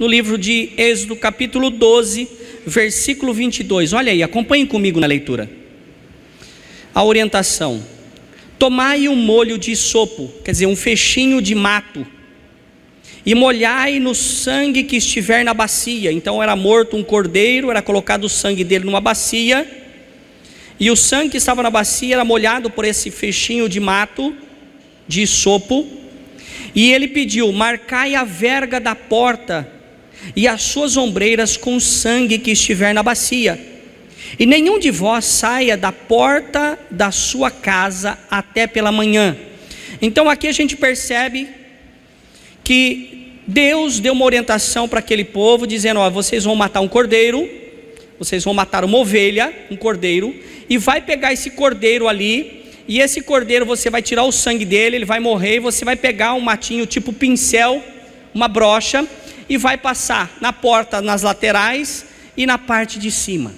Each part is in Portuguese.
no livro de Êxodo, capítulo 12, versículo 22. Olha aí, acompanhem comigo na leitura. A orientação: tomai um molho de isopo, quer dizer, um fechinho de mato, e molhai no sangue que estiver na bacia. Então era morto um cordeiro, era colocado o sangue dele numa bacia, e o sangue que estava na bacia era molhado por esse fechinho de mato, de isopo. E ele pediu: marcai a verga da porta e as suas ombreiras com o sangue que estiver na bacia, e nenhum de vós saia da porta da sua casa até pela manhã. Então aqui a gente percebe que Deus deu uma orientação para aquele povo, dizendo: ó, vocês vão matar um cordeiro, vocês vão matar uma ovelha, um cordeiro, e vai pegar esse cordeiro ali, e esse cordeiro você vai tirar o sangue dele, ele vai morrer, e você vai pegar um matinho tipo pincel, uma brocha, e vai passar na porta, nas laterais e na parte de cima.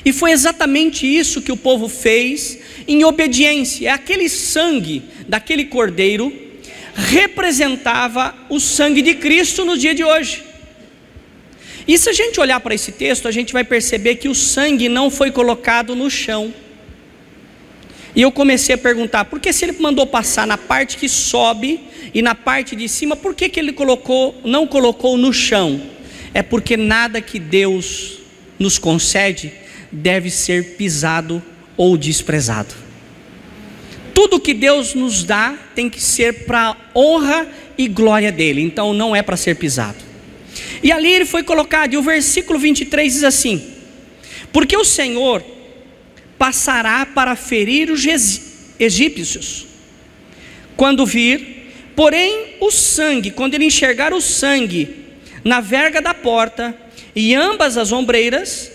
E foi exatamente isso que o povo fez em obediência. Aquele sangue daquele cordeiro representava o sangue de Cristo no dia de hoje. E se a gente olhar para esse texto, a gente vai perceber que o sangue não foi colocado no chão. E eu comecei a perguntar: por que, se ele mandou passar na parte que sobe e na parte de cima, por que ele não colocou no chão? É porque nada que Deus nos concede deve ser pisado ou desprezado. Tudo que Deus nos dá tem que ser para honra e glória dele, então não é para ser pisado. E ali ele foi colocado, e o versículo 23 diz assim: porque o Senhor passará para ferir os egípcios quando vir, porém o sangue, quando ele enxergar o sangue na verga da porta e ambas as ombreiras,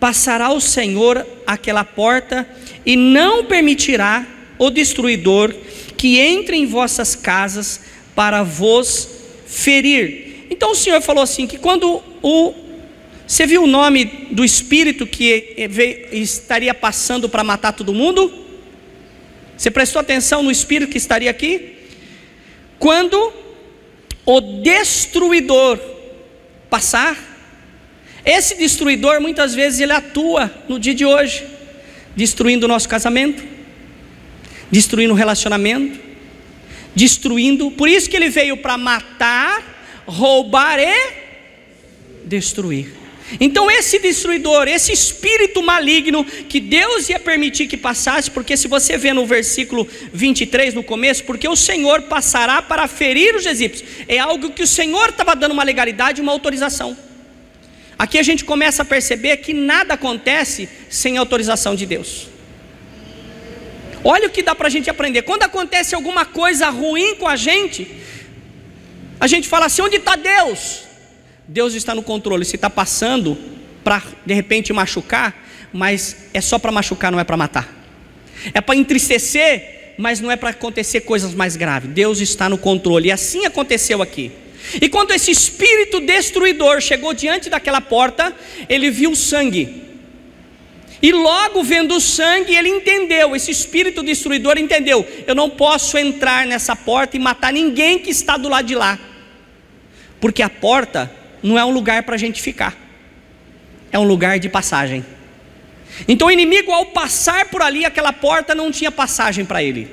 passará o Senhor aquela porta e não permitirá o destruidor que entre em vossas casas para vos ferir. Então o Senhor falou assim, que quando você viu o nome do espírito que estaria passando para matar todo mundo? Você prestou atenção no espírito que estaria aqui? Quando o destruidor passar, esse destruidor muitas vezes ele atua no dia de hoje, destruindo o nosso casamento, destruindo o relacionamento, destruindo. Por isso que ele veio para matar, roubar e destruir. Então esse destruidor, esse espírito maligno que Deus ia permitir que passasse, porque se você vê no versículo 23 no começo, porque o Senhor passará para ferir os egípcios, é algo que o Senhor estava dando uma legalidade, uma autorização. Aqui a gente começa a perceber que nada acontece sem autorização de Deus. Olha o que dá para a gente aprender. Quando acontece alguma coisa ruim com a gente fala assim: onde está Deus? Deus está no controle. Se está passando para de repente machucar, mas é só para machucar, não é para matar. É para entristecer, mas não é para acontecer coisas mais graves. Deus está no controle, e assim aconteceu aqui. E quando esse espírito destruidor chegou diante daquela porta, ele viu sangue, e logo vendo o sangue, ele entendeu, esse espírito destruidor entendeu: eu não posso entrar nessa porta e matar ninguém que está do lado de lá, porque a porta não é um lugar para a gente ficar, é um lugar de passagem. Então o inimigo, ao passar por ali, aquela porta não tinha passagem para ele,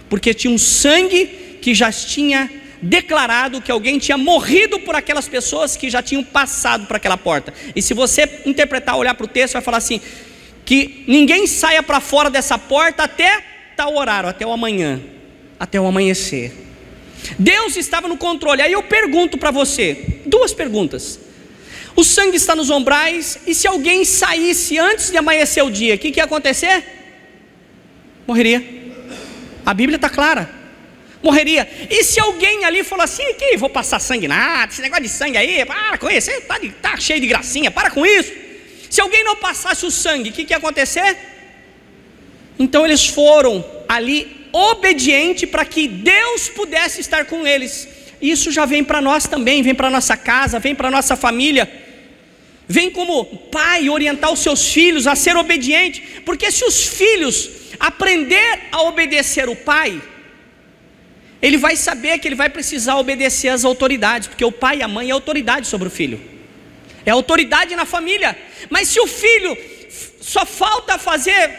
porque tinha um sangue que já tinha declarado que alguém tinha morrido por aquelas pessoas que já tinham passado por aquela porta. E se você interpretar, olhar para o texto, vai falar assim: que ninguém saia para fora dessa porta até tal horário, até o amanhã, até o amanhecer. Deus estava no controle. Aí eu pergunto para você, duas perguntas: o sangue está nos ombrais, e se alguém saísse antes de amanhecer o dia, o que ia acontecer? Morreria. A Bíblia está clara, morreria. E se alguém ali falou assim: que vou passar sangue nada, esse negócio de sangue aí, para com isso, tá cheio de gracinha, para com isso. Se alguém não passasse o sangue, o que ia acontecer? Então eles foram ali obediente para que Deus pudesse estar com eles. Isso já vem para nós também, vem para nossa casa, vem para nossa família. Vem como pai orientar os seus filhos a ser obediente, porque se os filhos aprender a obedecer o pai, ele vai saber que ele vai precisar obedecer às autoridades, porque o pai e a mãe é autoridade sobre o filho, é autoridade na família. Mas se o filho só falta fazer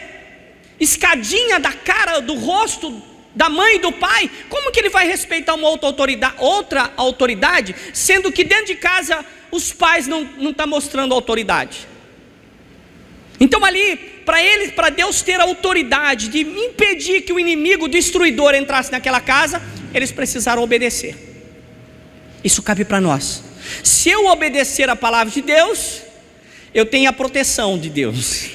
escadinha da cara, do rosto da mãe e do pai, como que ele vai respeitar uma outra autoridade, sendo que dentro de casa os pais não estão mostrando autoridade? Então ali, para Deus ter a autoridade de impedir que o inimigo, o destruidor, entrasse naquela casa, eles precisaram obedecer. Isso cabe para nós. Se eu obedecer a palavra de Deus, eu tenho a proteção de Deus.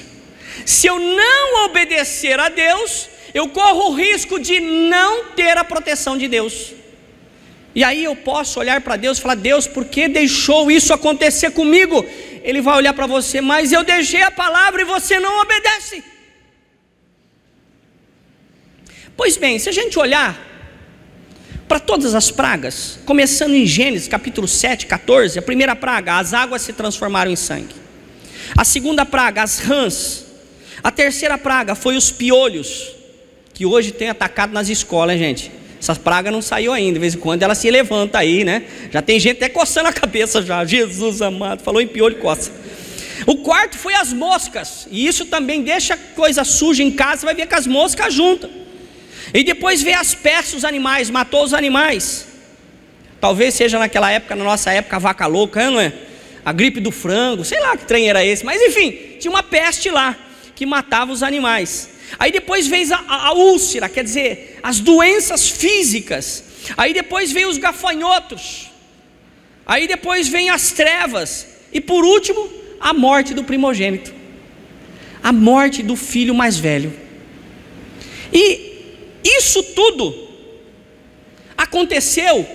Se eu não obedecer a Deus, eu corro o risco de não ter a proteção de Deus. E aí eu posso olhar para Deus e falar: Deus, por que deixou isso acontecer comigo? Ele vai olhar para você: mas eu deixei a palavra e você não obedece. Pois bem, se a gente olhar para todas as pragas, começando em Gênesis capítulo 7, 14, a primeira praga, as águas se transformaram em sangue. A segunda praga, as rãs. A terceira praga foi os piolhos, que hoje tem atacado nas escolas, gente. Essa praga não saiu ainda, de vez em quando ela se levanta aí, né? Já tem gente até coçando a cabeça já. Jesus amado, falou em piolho, coça. O quarto foi as moscas, e isso também deixa coisa suja em casa, você vai ver que as moscas juntam. E depois veio as pestes dos animais, matou os animais. Talvez seja naquela época, na nossa época, a vaca louca, não é? A gripe do frango, sei lá que trem era esse, mas enfim, tinha uma peste lá, que matava os animais. Aí depois veio a úlcera, quer dizer, as doenças físicas. Aí depois veio os gafanhotos. Aí depois vem as trevas. E por último, a morte do primogênito, a morte do filho mais velho. E isso tudo aconteceu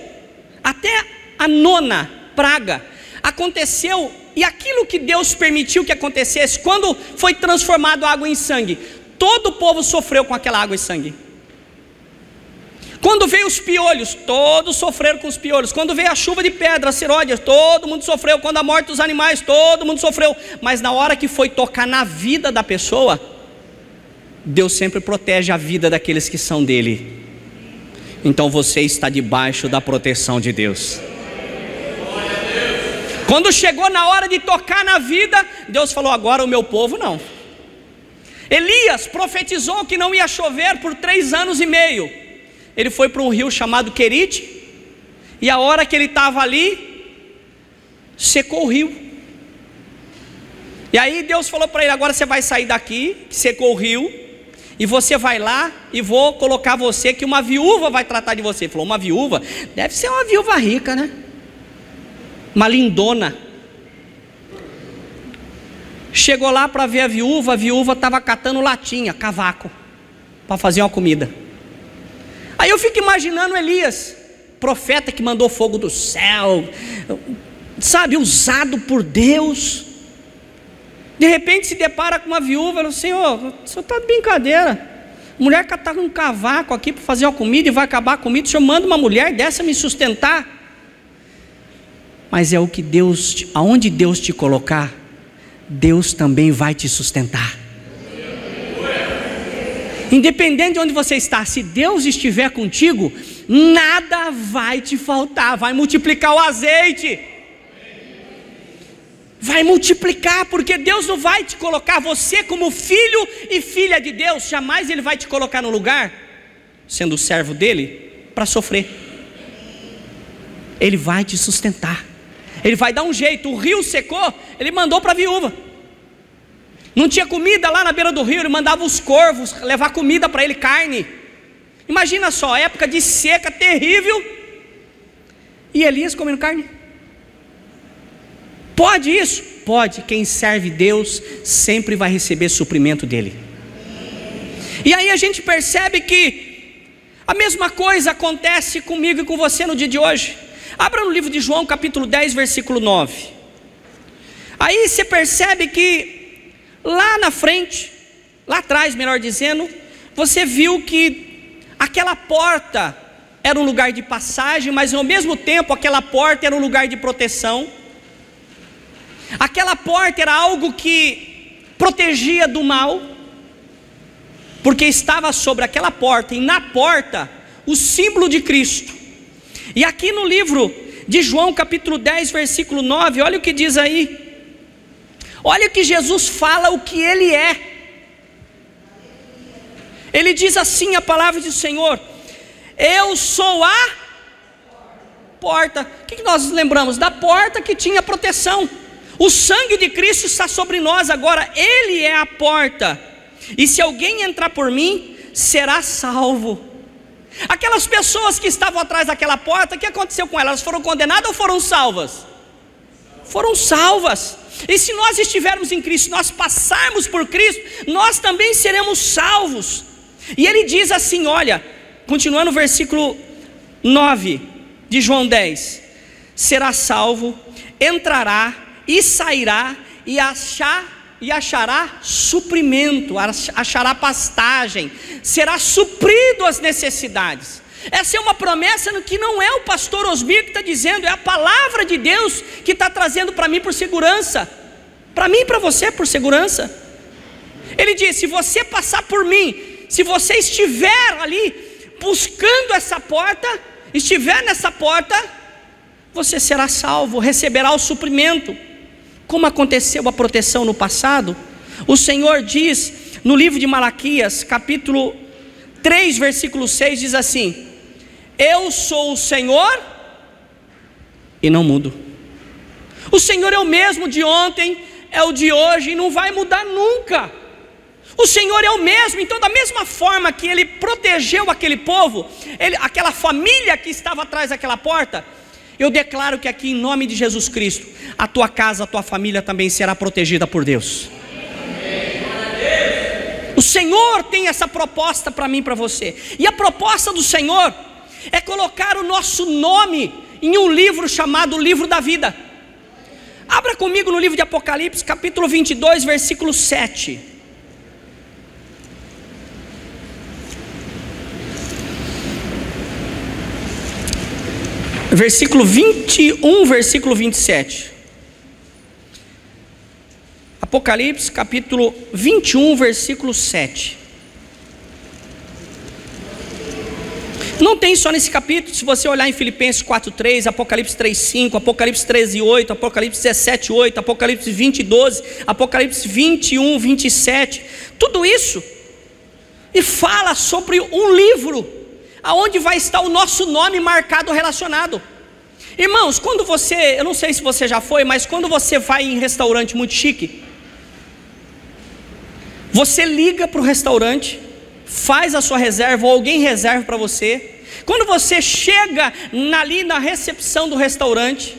até a nona praga. Aconteceu, e aquilo que Deus permitiu que acontecesse, quando foi transformado a água em sangue, todo o povo sofreu com aquela água e sangue. Quando veio os piolhos, todos sofreram com os piolhos. Quando veio a chuva de pedra, seródias, todo mundo sofreu. Quando a morte dos animais, todo mundo sofreu. Mas na hora que foi tocar na vida da pessoa, Deus sempre protege a vida daqueles que são dele. Então você está debaixo da proteção de Deus. Quando chegou na hora de tocar na vida, Deus falou: agora o meu povo não. Elias profetizou que não ia chover por 3 anos e meio. Ele foi para um rio chamado Querite, e a hora que ele estava ali, secou o rio. E aí Deus falou para ele: agora você vai sair daqui, que secou o rio, e você vai lá, e vou colocar você, que uma viúva vai tratar de você. Ele falou: uma viúva? Deve ser uma viúva rica, né? Uma lindona. Chegou lá para ver a viúva estava catando latinha, cavaco, para fazer uma comida. Aí eu fico imaginando Elias, profeta que mandou fogo do céu, sabe, usado por Deus. De repente se depara com uma viúva, fala: Senhor, o senhor está de brincadeira, mulher catando um cavaco aqui para fazer uma comida e vai acabar a comida, o senhor manda uma mulher dessa me sustentar? Mas é o que Deus, aonde Deus te colocar, Deus também vai te sustentar. Independente de onde você está, se Deus estiver contigo, nada vai te faltar. Vai multiplicar o azeite, vai multiplicar, porque Deus não vai te colocar você como filho e filha de Deus. Jamais Ele vai te colocar no lugar, sendo servo dele, para sofrer. Ele vai te sustentar. Ele vai dar um jeito. O rio secou, ele mandou para a viúva. Não tinha comida lá na beira do rio, ele mandava os corvos levar comida para ele, carne. Imagina só, época de seca terrível, e Elias comendo carne. Pode isso? Pode. Quem serve Deus sempre vai receber suprimento dele. E aí a gente percebe que a mesma coisa acontece comigo e com você no dia de hoje. Abra no livro de João capítulo 10, versículo 9. Aí você percebe que lá na frente, lá atrás melhor dizendo, você viu que aquela porta era um lugar de passagem, mas ao mesmo tempo aquela porta era um lugar de proteção. Aquela porta era algo que protegia do mal, porque estava sobre aquela porta, e na porta o símbolo de Cristo. E aqui no livro de João capítulo 10, versículo 9, olha o que diz aí. Olha o que Jesus fala, o que Ele é. Ele diz assim, a palavra do Senhor: eu sou a porta. O que nós lembramos? Da porta que tinha proteção. O sangue de Cristo está sobre nós agora, Ele é a porta. E se alguém entrar por mim, será salvo. Aquelas pessoas que estavam atrás daquela porta, o que aconteceu com elas? Elas foram condenadas ou foram salvas? Foram salvas. E se nós estivermos em Cristo, nós passarmos por Cristo, nós também seremos salvos. E ele diz assim, olha, continuando o versículo 9 de João 10: será salvo, entrará e sairá e achará suprimento, achará pastagem, será suprido as necessidades. Essa é uma promessa que não é o pastor Osmir que está dizendo, é a palavra de Deus que está trazendo para mim por segurança, para mim e para você por segurança. Ele diz: se você passar por mim, se você estiver ali buscando essa porta, estiver nessa porta, você será salvo, receberá o suprimento. Como aconteceu a proteção no passado, o Senhor diz no livro de Malaquias, capítulo 3, versículo 6, diz assim: eu sou o Senhor e não mudo. O Senhor é o mesmo de ontem, é o de hoje e não vai mudar nunca. O Senhor é o mesmo. Então, da mesma forma que Ele protegeu aquele povo, aquela família que estava atrás daquela porta, eu declaro que aqui, em nome de Jesus Cristo, a tua casa, a tua família também será protegida por Deus. O Senhor tem essa proposta para mim e para você. E a proposta do Senhor é colocar o nosso nome em um livro chamado Livro da Vida. Abra comigo no livro de Apocalipse, capítulo 22, versículo 7. Versículo 21, versículo 27. Apocalipse, capítulo 21, versículo 7. Não tem só nesse capítulo. Se você olhar em Filipenses 4:3, Apocalipse 3:5, Apocalipse 13:8, Apocalipse 17:8, Apocalipse 20:12, Apocalipse 21:27, tudo isso e fala sobre um livro aonde vai estar o nosso nome marcado, relacionado. Irmãos, quando você, eu não sei se você já foi, mas quando você vai em restaurante muito chique, você liga para o restaurante, faz a sua reserva, ou alguém reserva para você. Quando você chega ali na recepção do restaurante,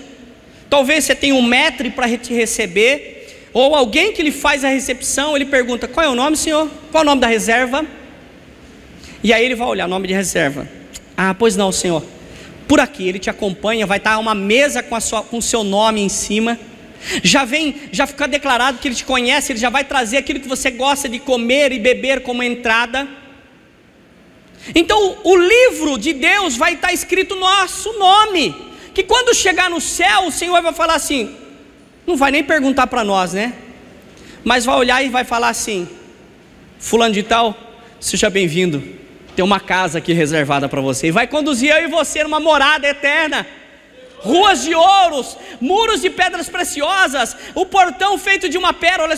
talvez você tenha um maître para te receber, ou alguém que lhe faz a recepção, ele pergunta: qual é o nome, senhor? Qual é o nome da reserva? E aí ele vai olhar, nome de reserva. Ah, pois não, senhor. Por aqui, ele te acompanha, vai estar uma mesa com o seu nome em cima. Já fica declarado que ele te conhece, ele já vai trazer aquilo que você gosta de comer e beber como entrada. Então o livro de Deus vai estar escrito nosso nome, que quando chegar no céu, o Senhor vai falar assim, não vai nem perguntar para nós, né? Mas vai olhar e vai falar assim: fulano de tal, seja bem-vindo, tem uma casa aqui reservada para você. E vai conduzir eu e você numa morada eterna, ruas de ouros, muros de pedras preciosas, o portão feito de uma pérola.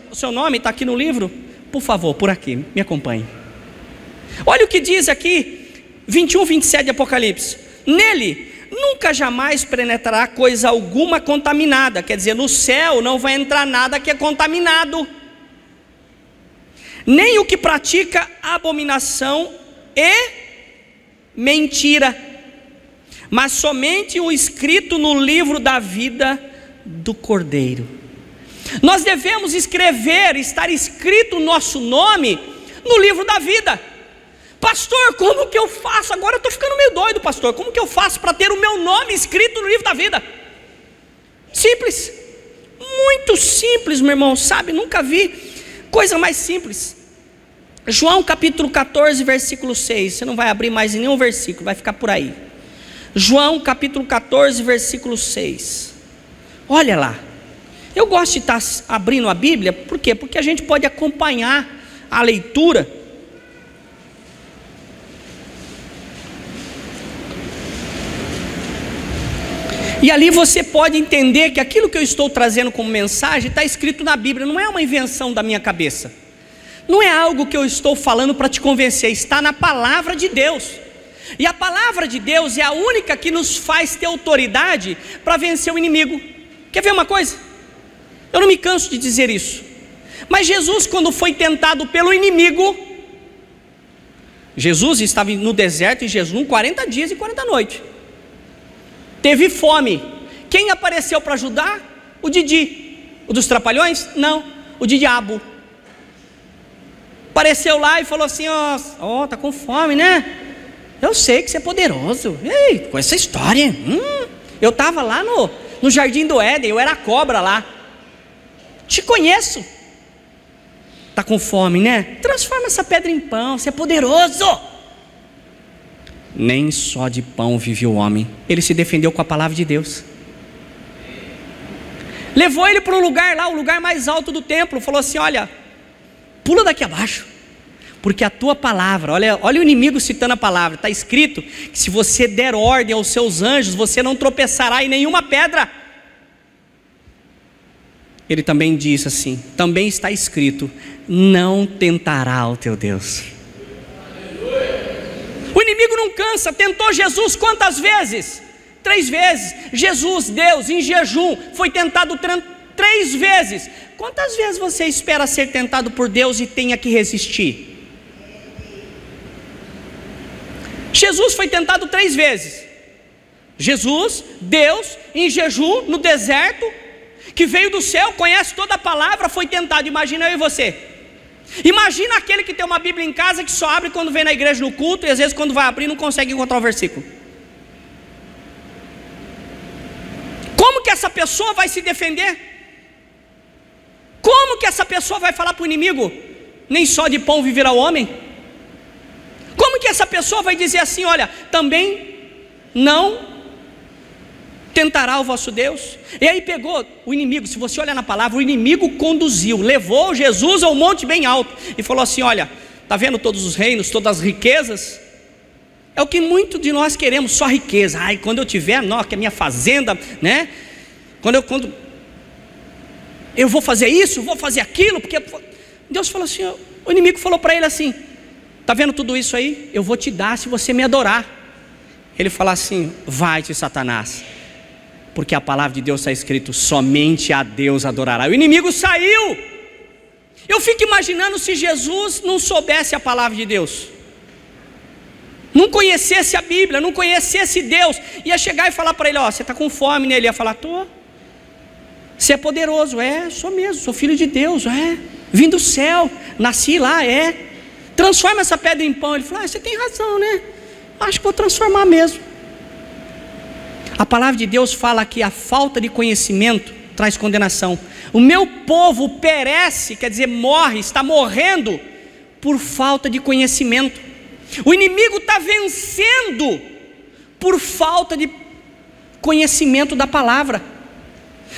O seu nome está aqui no livro? Por favor, por aqui, me acompanhe. Olha o que diz aqui, 21, 27 de Apocalipse: nele nunca jamais penetrará coisa alguma contaminada. Quer dizer, no céu não vai entrar nada que é contaminado, nem o que pratica abominação e mentira, mas somente o escrito no livro da vida do Cordeiro. Nós devemos estar escrito o nosso nome no livro da vida. Pastor, como que eu faço? Agora eu estou ficando meio doido, pastor. Como que eu faço para ter o meu nome escrito no livro da vida? Simples, muito simples, meu irmão, sabe? Nunca vi coisa mais simples. João capítulo 14, versículo 6. Você não vai abrir mais em nenhum versículo, vai ficar por aí. João capítulo 14, versículo 6. Olha lá. Eu gosto de estar abrindo a Bíblia, por quê? Porque a gente pode acompanhar a leitura. E ali você pode entender que aquilo que eu estou trazendo como mensagem está escrito na Bíblia, não é uma invenção da minha cabeça, não é algo que eu estou falando para te convencer, está na palavra de Deus. E a palavra de Deus é a única que nos faz ter autoridade para vencer o inimigo. Quer ver uma coisa? Eu não me canso de dizer isso, mas Jesus, quando foi tentado pelo inimigo, Jesus estava no deserto em jejum 40 dias e 40 noites, teve fome. Quem apareceu para ajudar? O Didi. O dos Trapalhões? Não, o de Diabo. Apareceu lá e falou assim: ó, tá com fome, né? Eu sei que você é poderoso. Ei, com essa história. Eu estava lá no Jardim do Éden, eu era a cobra lá. Te conheço. Tá com fome, né? Transforma essa pedra em pão, você é poderoso. Nem só de pão vive o homem. Ele se defendeu com a palavra de Deus. Levou ele para um lugar lá, o lugar mais alto do templo. Falou assim: olha, pula daqui abaixo, porque a tua palavra, olha o inimigo citando a palavra, está escrito que se você der ordem aos seus anjos, você não tropeçará em nenhuma pedra. Ele também disse assim: também está escrito, não tentará o teu Deus. O inimigo não cansa. Tentou Jesus quantas vezes? 3 vezes. Jesus, Deus, em jejum, foi tentado 3 vezes. Quantas vezes você espera ser tentado por Deus e tenha que resistir? Jesus foi tentado 3 vezes. Jesus, Deus, em jejum, no deserto, que veio do céu, conhece toda a palavra, foi tentado. Imagina eu e você. Imagina aquele que tem uma Bíblia em casa, que só abre quando vem na igreja no culto, e às vezes quando vai abrir não consegue encontrar o versículo. Como que essa pessoa vai se defender? Como que essa pessoa vai falar para o inimigo: nem só de pão viverá o homem? Como que essa pessoa vai dizer assim: olha, também não tentará o vosso Deus? E aí pegou o inimigo, se você olhar na palavra, o inimigo conduziu, levou Jesus ao monte bem alto e falou assim: olha, está vendo todos os reinos, todas as riquezas? É o que muito de nós queremos, só riqueza. Ai, quando eu tiver, não, que é minha fazenda, né? Quando eu vou fazer isso, vou fazer aquilo, porque Deus falou assim, o inimigo falou para ele assim: está vendo tudo isso aí? Eu vou te dar se você me adorar. Ele falou assim: vai-te, Satanás, porque a palavra de Deus está escrito, somente a Deus adorará. O inimigo saiu. Eu fico imaginando se Jesus não soubesse a palavra de Deus, não conhecesse a Bíblia, não conhecesse Deus, ia chegar e falar para ele: ó, você está com fome, né? Ele ia falar: tô. Você é poderoso? É, sou mesmo, sou filho de Deus, é, vim do céu, nasci lá, é. Transforma essa pedra em pão. Ele falou: você tem razão, né? Acho que vou transformar mesmo. A palavra de Deus fala que a falta de conhecimento traz condenação. O meu povo perece, quer dizer, morre, está morrendo por falta de conhecimento. O inimigo está vencendo por falta de conhecimento da palavra.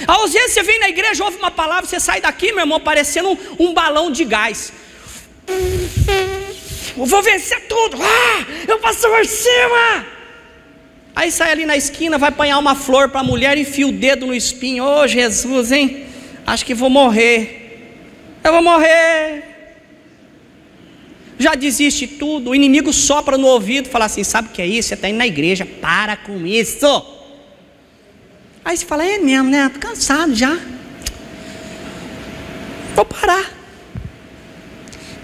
Às vezes você vem na igreja, ouve uma palavra, você sai daqui, meu irmão, parecendo um balão de gás. Eu vou vencer tudo, eu passo por cima. Aí sai ali na esquina, vai apanhar uma flor para a mulher, enfia o dedo no espinho. Ô Jesus, hein? Acho que vou morrer. Eu vou morrer. Já desiste tudo. O inimigo sopra no ouvido, fala assim: sabe o que é isso? Você está indo na igreja, para com isso. Aí você fala: é mesmo, né? Estou cansado já. Vou parar.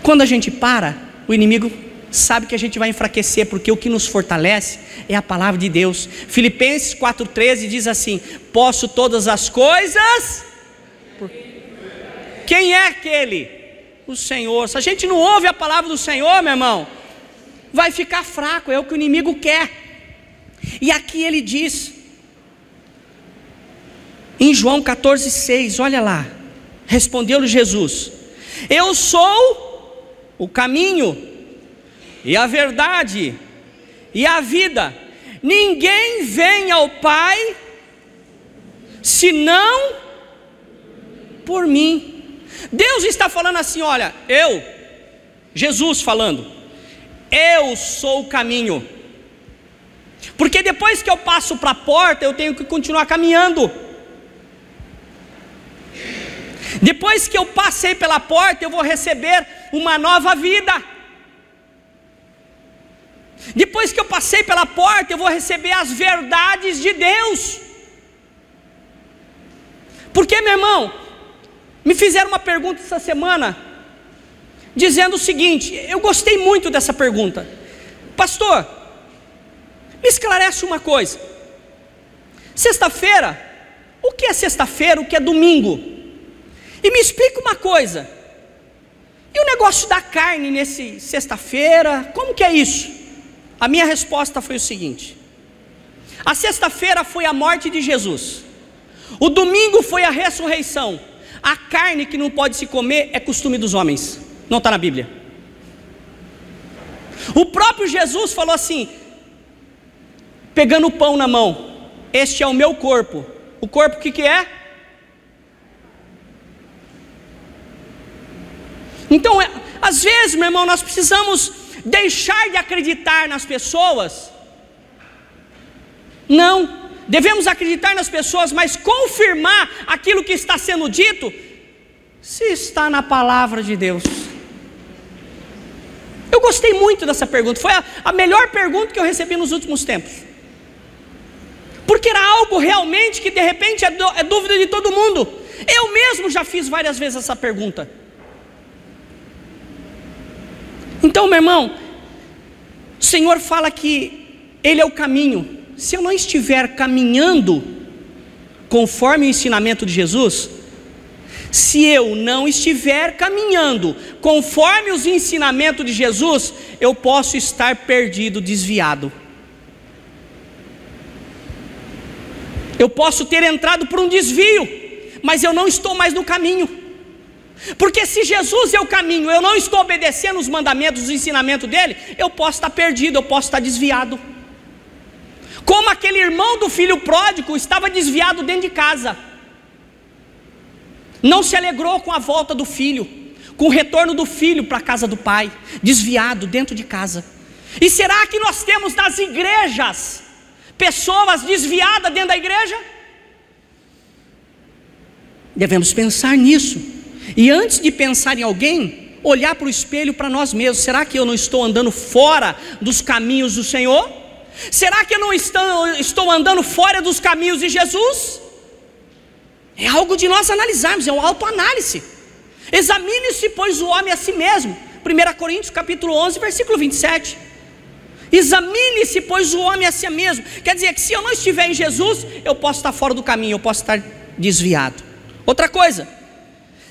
Quando a gente para, o inimigo sabe que a gente vai enfraquecer, porque o que nos fortalece é a palavra de Deus. Filipenses 4,13 diz assim: posso todas as coisas. Quem é aquele? O Senhor. Se a gente não ouve a palavra do Senhor, meu irmão, vai ficar fraco, é o que o inimigo quer. E aqui ele diz, em João 14,6, olha lá, respondeu-lhe Jesus: eu sou o caminho e a verdade e a vida, ninguém vem ao Pai senão por mim. Deus está falando assim: olha, Jesus falando, eu sou o caminho, Porque depois que eu passo para a porta, eu tenho que continuar caminhando. Depois que eu passei pela porta, eu vou receber uma nova vida. Depois que eu passei pela porta, eu vou receber as verdades de Deus. Porque, meu irmão, me fizeram uma pergunta essa semana, dizendo o seguinte, eu gostei muito dessa pergunta. Pastor, me esclarece uma coisa. Sexta-feira, o que é sexta-feira, o que é domingo? E me explica uma coisa, e o negócio da carne nesse sexta-feira, como que é isso? A minha resposta foi o seguinte: a sexta-feira foi a morte de Jesus, o domingo foi a ressurreição. A carne que não pode se comer é costume dos homens, não está na Bíblia. O próprio Jesus falou assim, pegando o pão na mão: este é o meu corpo. O corpo o que é? Então, às vezes, meu irmão, nós precisamos deixar de acreditar nas pessoas. Não, devemos acreditar nas pessoas, mas confirmar aquilo que está sendo dito, se está na palavra de Deus. Eu gostei muito dessa pergunta, foi a melhor pergunta que eu recebi nos últimos tempos. Porque era algo realmente que de repente é dúvida de todo mundo. Eu mesmo já fiz várias vezes essa pergunta. Então, meu irmão, o Senhor fala que Ele é o caminho. Se eu não estiver caminhando conforme o ensinamento de Jesus, se eu não estiver caminhando conforme os ensinamentos de Jesus, eu posso estar perdido, desviado. Eu posso ter entrado por um desvio, mas eu não estou mais no caminho. Porque se Jesus é o caminho, eu não estou obedecendo os mandamentos, os ensinamentos dele, eu posso estar perdido, eu posso estar desviado. Como aquele irmão do filho pródigo estava desviado dentro de casa, não se alegrou com a volta do filho, com o retorno do filho para a casa do pai, desviado dentro de casa. E será que nós temos nas igrejas pessoas desviadas dentro da igreja? Devemos pensar nisso. E antes de pensar em alguém, olhar para o espelho para nós mesmos. Será que eu não estou andando fora dos caminhos do Senhor? Será que eu não estou andando fora dos caminhos de Jesus? É algo de nós analisarmos, é uma autoanálise. Examine-se, pois, o homem a si mesmo. 1 Coríntios capítulo 11, versículo 27. Examine-se, pois, o homem a si mesmo. Quer dizer que se eu não estiver em Jesus, eu posso estar fora do caminho, eu posso estar desviado. Outra coisa,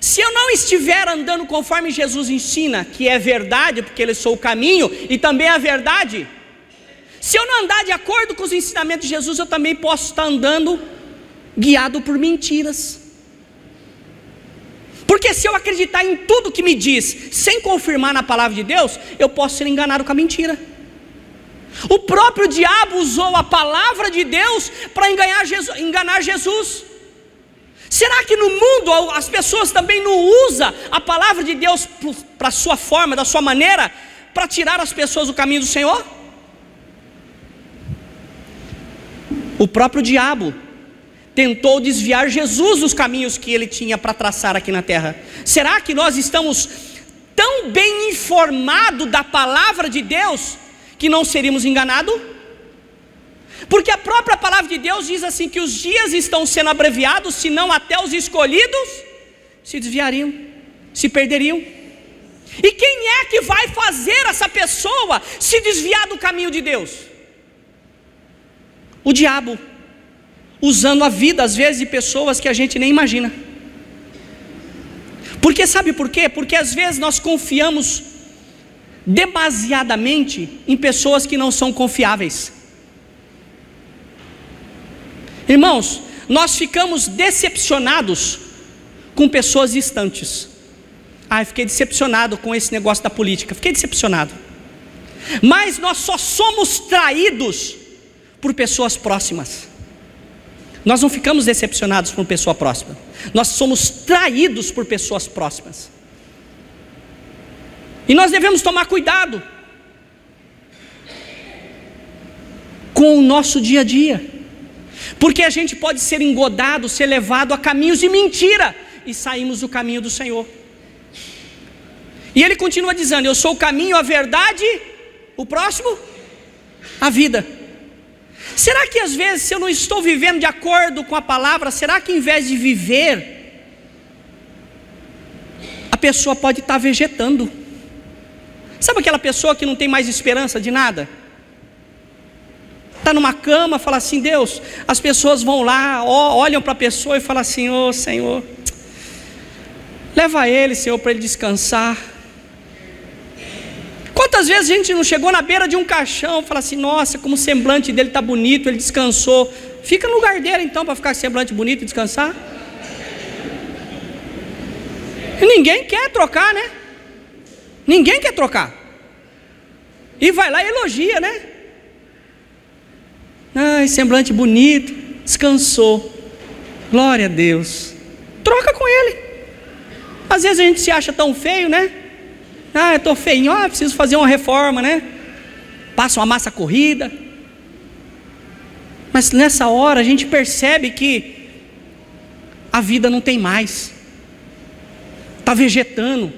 se eu não estiver andando conforme Jesus ensina, que é verdade, porque Ele sou o caminho e também a verdade, se eu não andar de acordo com os ensinamentos de Jesus, eu também posso estar andando guiado por mentiras. Porque se eu acreditar em tudo que me diz, sem confirmar na palavra de Deus, eu posso ser enganado com a mentira. O próprio diabo usou a palavra de Deus para enganar Jesus. Será que no mundo as pessoas também não usam a palavra de Deus para a sua forma, da sua maneira, para tirar as pessoas do caminho do Senhor? O próprio diabo tentou desviar Jesus dos caminhos que ele tinha para traçar aqui na terra. Será que nós estamos tão bem informados da palavra de Deus que não seríamos enganados? Porque a própria palavra de Deus diz assim, que os dias estão sendo abreviados, senão até os escolhidos se desviariam, se perderiam. E quem é que vai fazer essa pessoa se desviar do caminho de Deus? O diabo, usando a vida às vezes de pessoas que a gente nem imagina. Porque sabe por quê? Porque às vezes nós confiamos demasiadamente em pessoas que não são confiáveis. Irmãos, nós ficamos decepcionados com pessoas distantes. Eu fiquei decepcionado com esse negócio da política, fiquei decepcionado. Mas nós só somos traídos por pessoas próximas. Nós não ficamos decepcionados por uma pessoa próxima, nós somos traídos por pessoas próximas. E nós devemos tomar cuidado com o nosso dia a dia, porque a gente pode ser engodado, ser levado a caminhos de mentira, e saímos do caminho do Senhor. E ele continua dizendo: eu sou o caminho, a verdade, o próximo, a vida. Será que às vezes, se eu não estou vivendo de acordo com a palavra, será que em vez de viver, a pessoa pode estar vegetando? Sabe aquela pessoa que não tem mais esperança de nada? Está numa cama, fala assim: Deus, as pessoas vão lá, olham para a pessoa e falam assim: ô Senhor, leva ele, Senhor, para ele descansar. Quantas vezes a gente não chegou na beira de um caixão, fala assim: nossa, como o semblante dele está bonito, ele descansou. Fica no lugar dele então, para ficar com semblante bonito e descansar. E ninguém quer trocar, né? Ninguém quer trocar. E vai lá e elogia, né? Ai, semblante bonito, descansou, glória a Deus. Troca com ele. Às vezes a gente se acha tão feio, né? Ah, eu estou feinho, preciso fazer uma reforma, né? Passa uma massa corrida. Mas nessa hora a gente percebe que a vida não tem mais, está vegetando.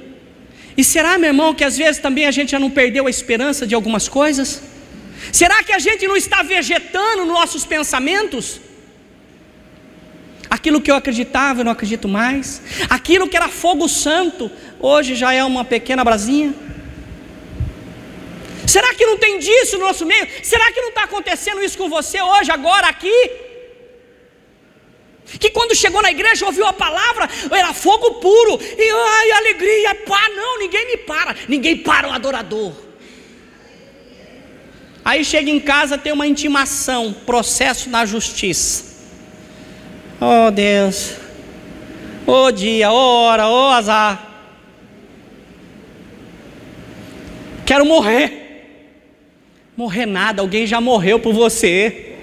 E será, meu irmão, que às vezes também a gente já não perdeu a esperança de algumas coisas? Será que a gente não está vegetando nos nossos pensamentos? Aquilo que eu acreditava, eu não acredito mais. Aquilo que era fogo santo, hoje já é uma pequena brasinha. Será que não tem disso no nosso meio? Será que não está acontecendo isso com você hoje, agora, aqui? Que quando chegou na igreja, ouviu a palavra, era fogo puro, e ai, alegria, pá, não, ninguém me para, ninguém para o adorador. Aí chega em casa, tem uma intimação, processo na justiça. Oh Deus, oh dia, oh hora, oh azar. Quero morrer. Morrer nada, alguém já morreu por você.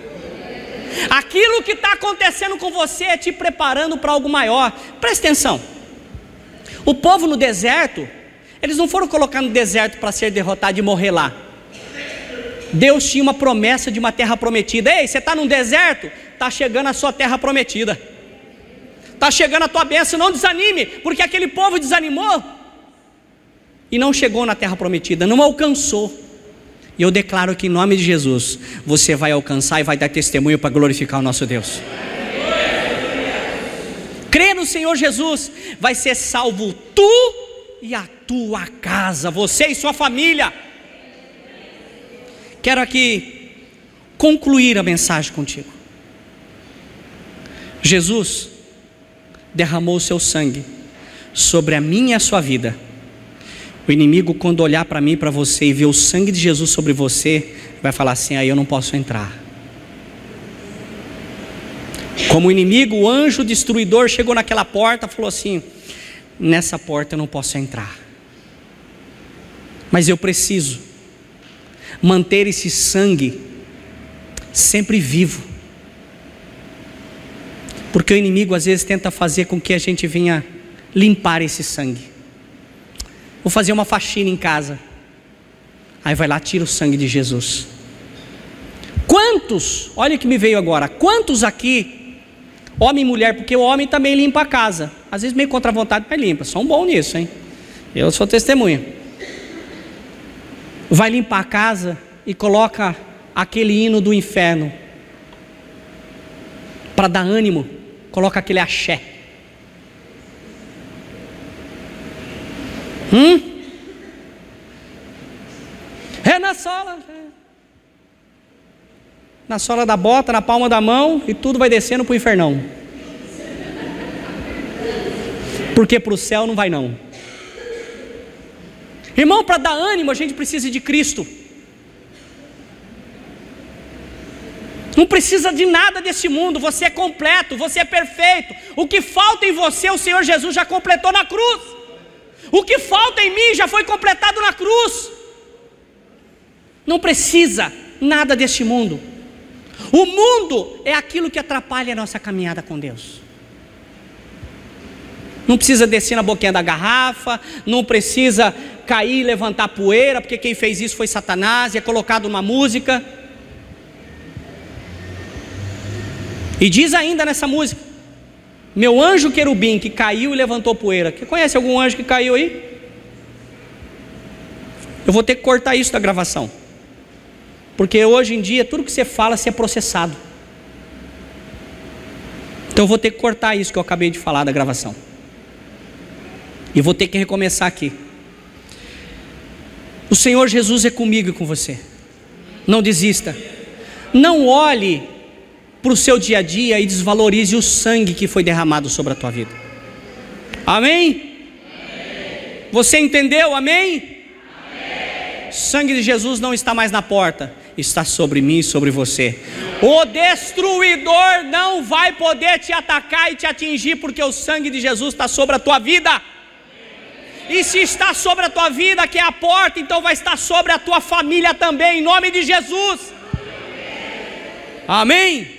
Aquilo que está acontecendo com você é te preparando para algo maior. Presta atenção. O povo no deserto, eles não foram colocar no deserto para ser derrotado e morrer lá. Deus tinha uma promessa de uma terra prometida. Ei, você está num deserto? Está chegando a sua terra prometida. Está chegando a tua bênção, não desanime, porque aquele povo desanimou e não chegou na terra prometida, não alcançou. E eu declaro que em nome de Jesus, você vai alcançar e vai dar testemunho para glorificar o nosso Deus. Crê no Senhor Jesus, vai ser salvo tu e a tua casa, você e sua família. Quero aqui concluir a mensagem contigo. Jesus derramou o seu sangue sobre a minha e a sua vida. O inimigo, quando olhar para mim e para você e ver o sangue de Jesus sobre você, vai falar assim: aí eu não posso entrar. Como o inimigo, o anjo destruidor chegou naquela porta e falou assim: nessa porta eu não posso entrar. Mas eu preciso manter esse sangue sempre vivo, porque o inimigo às vezes tenta fazer com que a gente venha limpar esse sangue. Vou fazer uma faxina em casa, aí vai lá, tira o sangue de Jesus. Quantos, olha o que me veio agora, quantos aqui, homem e mulher, porque o homem também limpa a casa, às vezes meio contra a vontade, mas limpa, são bons nisso, hein? Eu sou testemunha. Vai limpar a casa e coloca aquele hino do inferno para dar ânimo, coloca aquele axé. É na sola da bota, na palma da mão, e tudo vai descendo para o infernão. Porque para o céu não vai não. Irmão, para dar ânimo a gente precisa de Cristo. Não precisa de nada desse mundo. Você é completo, você é perfeito. O que falta em você, o Senhor Jesus já completou na cruz. O que falta em mim já foi completado na cruz. Não precisa nada deste mundo. O mundo é aquilo que atrapalha a nossa caminhada com Deus. Não precisa descer na boquinha da garrafa, não precisa cair e levantar poeira, porque quem fez isso foi Satanás e é colocado numa música. E diz ainda nessa música: meu anjo querubim que caiu e levantou poeira. Você conhece algum anjo que caiu aí? Eu vou ter que cortar isso da gravação, porque hoje em dia tudo que você fala é processado. Então eu vou ter que cortar isso que eu acabei de falar da gravação, e vou ter que recomeçar aqui. O Senhor Jesus é comigo e com você. Não desista. Não olhe para o seu dia a dia e desvalorize o sangue que foi derramado sobre a tua vida. Amém? Você entendeu? Amém? O sangue de Jesus não está mais na porta, está sobre mim e sobre você. O destruidor não vai poder te atacar e te atingir, porque o sangue de Jesus está sobre a tua vida. E se está sobre a tua vida, que é a porta, então vai estar sobre a tua família também, em nome de Jesus. Amém?